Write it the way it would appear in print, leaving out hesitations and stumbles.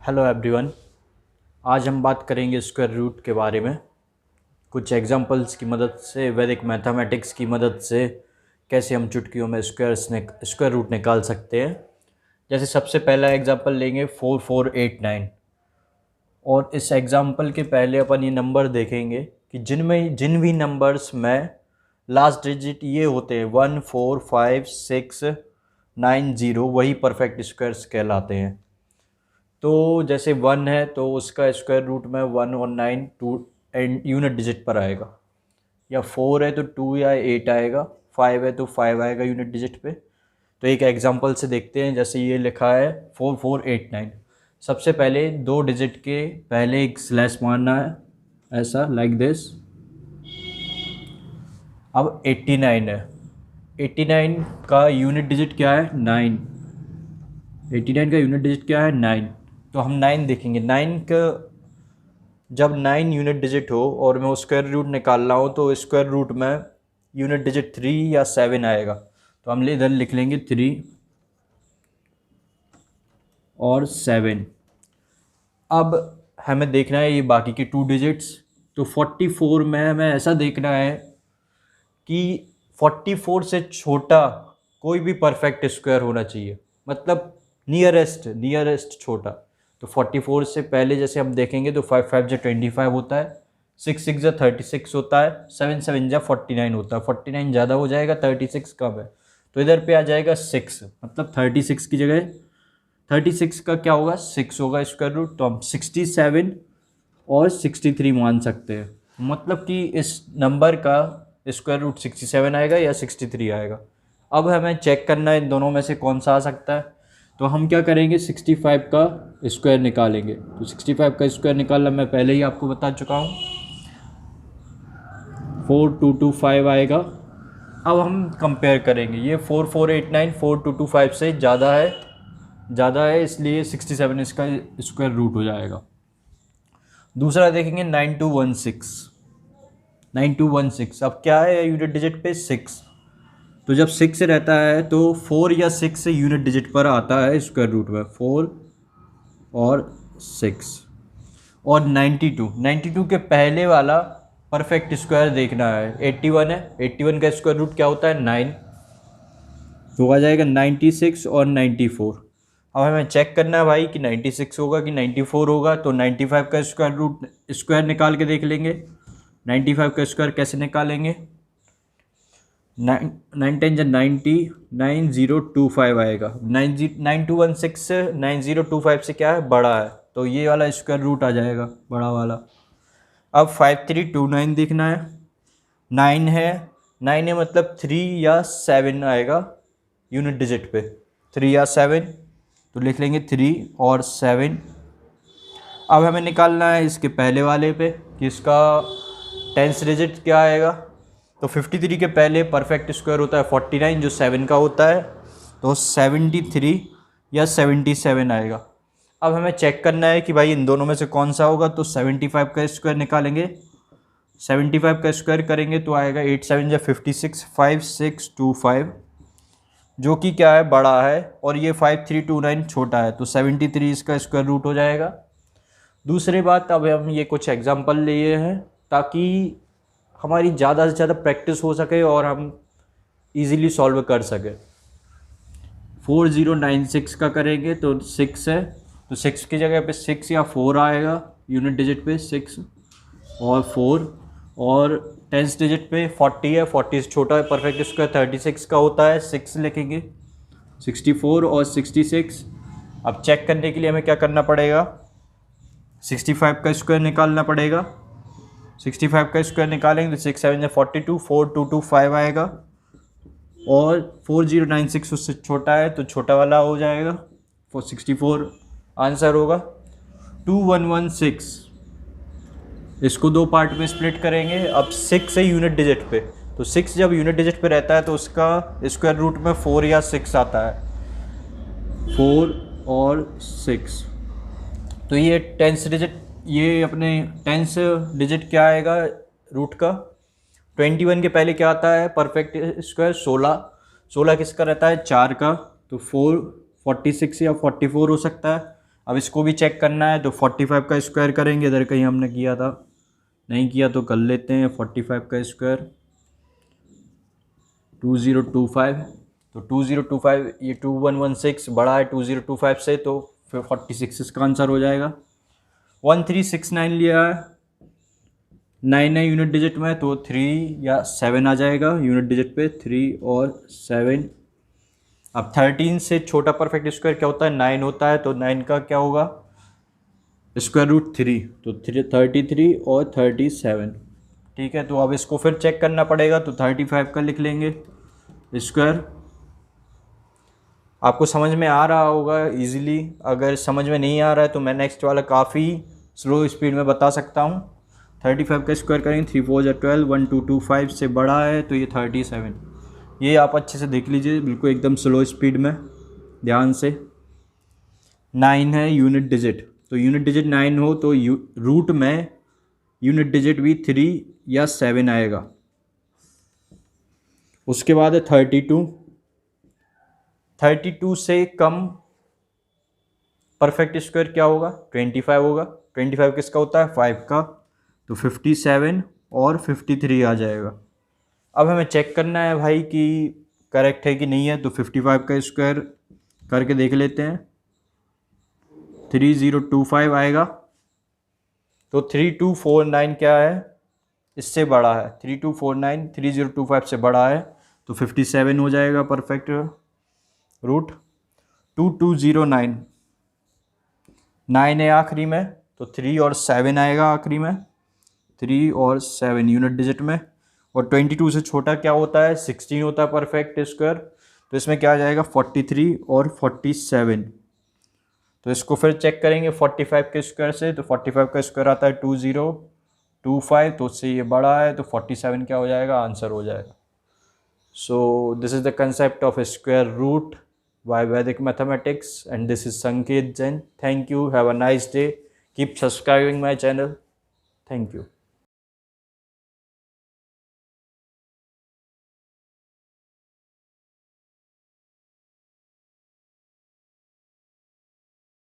Hello everyone. आज हम बात करेंगे स्क्वायर रूट के बारे में। कुछ एग्जांपल्स की मदद से, वैदिक मैथमेटिक्स की मदद से कैसे हम चुटकियों में स्क्वायर रूट निकाल सकते हैं। जैसे सबसे पहला एग्जांपल लेंगे 4489, और इस एग्जांपल के पहले अपन ये नंबर देखेंगे कि जिन भी नंबर्स में लास्ट डिजिट ये होते हैं 1 4 5 6 9 0, वही परफेक्ट स्क्वायर्स कहलाते हैं। तो जैसे 1 है तो उसका स्क्वायर रूट में 1 और 9 टू एंड यूनिट डिजिट पर आएगा, या 4 है तो 2 या 8 आएगा, 5 है तो 5 आएगा यूनिट डिजिट पे। तो एक एग्जांपल से देखते हैं। जैसे ये लिखा है 4489, सबसे पहले दो डिजिट के पहले एक स्लैश मारना है, ऐसा लाइक दिस। अब 89 है, 89 का यूनिट डिजिट क्या है 9, 89 का यूनिट डिजिट क्या है 9। तो हम 9 देखेंगे। 9 का जब 9 यूनिट डिजिट हो और मैं स्क्वायर रूट निकाल रहा हूँ तो स्क्वायर रूट में यूनिट डिजिट 3 या 7 आएगा। तो हम इधर लिख लेंगे 3 और 7। अब हमें देखना है ये बाकी के 2 डिजिट्स। तो 44 में हमें ऐसा देखना है कि 44 से छोटा कोई भी परफेक्ट स्क्वायर होना चाहिए, मतलब नियरेस्ट छोटा। तो 44 से पहले जैसे हम देखेंगे तो 5 5 जा 25 होता है, 6 6 जा 36 होता है, 7 7 जा 49 होता है। 49 ज़्यादा हो जाएगा, 36 कम है, तो इधर पे आ जाएगा 6। मतलब 36 की जगह 36 का क्या होगा 6 होगा स्क्वायर रूट। तो हम 67 और 63 मान सकते हैं। मतलब कि इस नंबर का स्क्वायर रूट 67 आएगा या 63 आएगा। अब हमें चेक करना है इन दोनों में से कौन सा आ सकता है। तो हम क्या करेंगे 65 का स्क्वायर निकालेंगे। तो 65 का स्क्वायर निकालना मैं पहले ही आपको बता चुका हूँ, 4225 आएगा। अब हम कंपेयर करेंगे, ये 4489 4225 से ज़्यादा है, इसलिए 67 इसका स्क्वायर रूट हो जाएगा। दूसरा देखेंगे 9216। अब क्या है यूनिट डिजिट पे 6। तो जब 6 रहता है तो 4 या 6 यूनिट डिजिट पर आता है स्क्वायर रूट में, 4 और 6। और 92 के पहले वाला परफेक्ट स्क्वायर देखना है। 81 है, 81 का स्क्वायर रूट क्या होता है 9, तो आ जाएगा 96 और 94। अब हमें चेक करना है भाई कि 96 होगा कि 94 होगा। तो 95 का स्क्वायर निकाल के देख लेंगे। 95 का स्क्वायर कैसे निकालेंगे, 9 10 जा 90, 9025 आएगा। 9216 9025 से क्या है बड़ा है, तो ये वाला स्क्वायर रूट आ जाएगा बड़ा वाला। अब 5329 देखना है। 9 है, 9 है मतलब 3 या 7 आएगा यूनिट डिजिट पे, 3 या 7। तो लिख लेंगे 3 और 7। अब हमें निकालना है इसके पहले वाले पे कि इसका टेंस डिजिट क्या आएगा। तो 53 के पहले परफेक्ट स्क्वायर होता है 49 जो 7 का होता है, तो 73 या 77 आएगा। अब हमें चेक करना है कि भाई इन दोनों में से कौन सा होगा। तो 75 का स्क्वायर निकालेंगे। 75 का स्क्वायर करेंगे तो आएगा 8 7 या 56 5625, जो कि क्या है बड़ा है, और ये 5329 छोटा है। तो 73 इसका स्क्वायर रूट हो जाएगा। दूसरी बात, अब हम ये कुछ एग्जांपल लिए हैं ताकि हमारी ज़्यादा से ज़्यादा प्रैक्टिस हो सके और हम इजीली सॉल्व कर सकें। 4096 का करेंगे तो 6 है, तो 6 की जगह पे 6 या 4 आएगा यूनिट डिजिट पे, 6 और 4। और टेंस डिजिट पे 40 है, 40 से छोटा है परफेक्ट स्क्वायर 36 का होता है, 6 लिखेंगे। 64 और 66। अब चेक करने के लिए हमें क्या करना पड़ेगा, 65 का स्क्वायर निकालना पड़ेगा। 65 का स्क्वायर निकालेंगे तो 6 7 या 42, 4225 आएगा। और 4096 उससे छोटा है तो छोटा वाला हो जाएगा, 64 आंसर होगा। 2116, इसको दो पार्ट में स्प्लिट करेंगे। अब 6 है यूनिट डिजिट पे, तो 6 जब यूनिट डिजिट पे रहता है तो उसका स्क्वायर रूट में 4 या 6 आता है, 4 और 6। तो ये टेंस डिजिट, ये अपने टेंस डिजिट क्या आएगा रूट का। 21 के पहले क्या आता है परफेक्ट स्क्वायर 16, 16 किसका रहता है 4 का, तो 46 या 44 हो सकता है। अब इसको भी चेक करना है, तो 45 का स्क्वायर करेंगे, इधर कहीं हमने किया था, नहीं किया तो कर लेते हैं। 45 का स्क्वायर 2025, तो 2025 ये 2116 बड़ा है 2025 से, तो फिर 46 इसका आंसर हो जाएगा। 1369 लिया है, 9 है यूनिट डिजिट में, तो 3 या 7 आ जाएगा यूनिट डिजिट पे, 3 और 7। अब 13 से छोटा परफेक्ट स्क्वायर क्या होता है, 9 होता है, तो 9 का क्या होगा, स्क्वायर रूट 3, तो 33 और 37। ठीक है, तो अब इसको फिर चेक करना पड़ेगा, तो 35 का लिख लेंगे स्क्वायर। आपको समझ में आ रहा होगा इजीली, अगर समझ में नहीं आ रहा है तो मैं नेक्स्ट वाला काफ़ी स्लो स्पीड में बता सकता हूँ। 35 का स्क्वायर करेंगे, 3 4 12, 1225 से बड़ा है, तो ये 37। ये आप अच्छे से देख लीजिए, बिल्कुल एकदम स्लो स्पीड में, ध्यान से। 9 है यूनिट डिजिट, तो यूनिट डिजिट 9 हो तो रूट में यूनिट डिजिट भी 3 या 7 आएगा। उसके बाद है 32 से कम परफेक्ट स्क्वायर क्या होगा, 25 होगा। 25 किसका होता है, 5 का, तो 57 और 53 आ जाएगा। अब हमें चेक करना है भाई कि करेक्ट है कि नहीं है, तो 55 का स्क्वायर करके देख लेते हैं। 3025 आएगा, तो 3249 क्या है, इससे बड़ा है। 3249 3025 से बड़ा है, तो 57 हो जाएगा परफेक्ट रूट। 2209 9 है आखिरी में, तो 3 और 7 आएगा आखिरी में, 3 और 7 यूनिट डिजिट में। और 22 से छोटा क्या होता है, 16 होता है परफेक्ट स्क्वायर, तो इसमें क्या आ जाएगा, 43 और 47। तो इसको फिर चेक करेंगे 45 के स्क्वायर से, तो 45 का स्क्वायर आता है 2025, तो उससे ये बड़ा है, तो 47 क्या हो जाएगा, आंसर हो जाएगा। So this is the concept of a square root by Vedic mathematics, and this is Sanket Jain. Thank you. Have a nice day. Keep subscribing my channel. Thank you.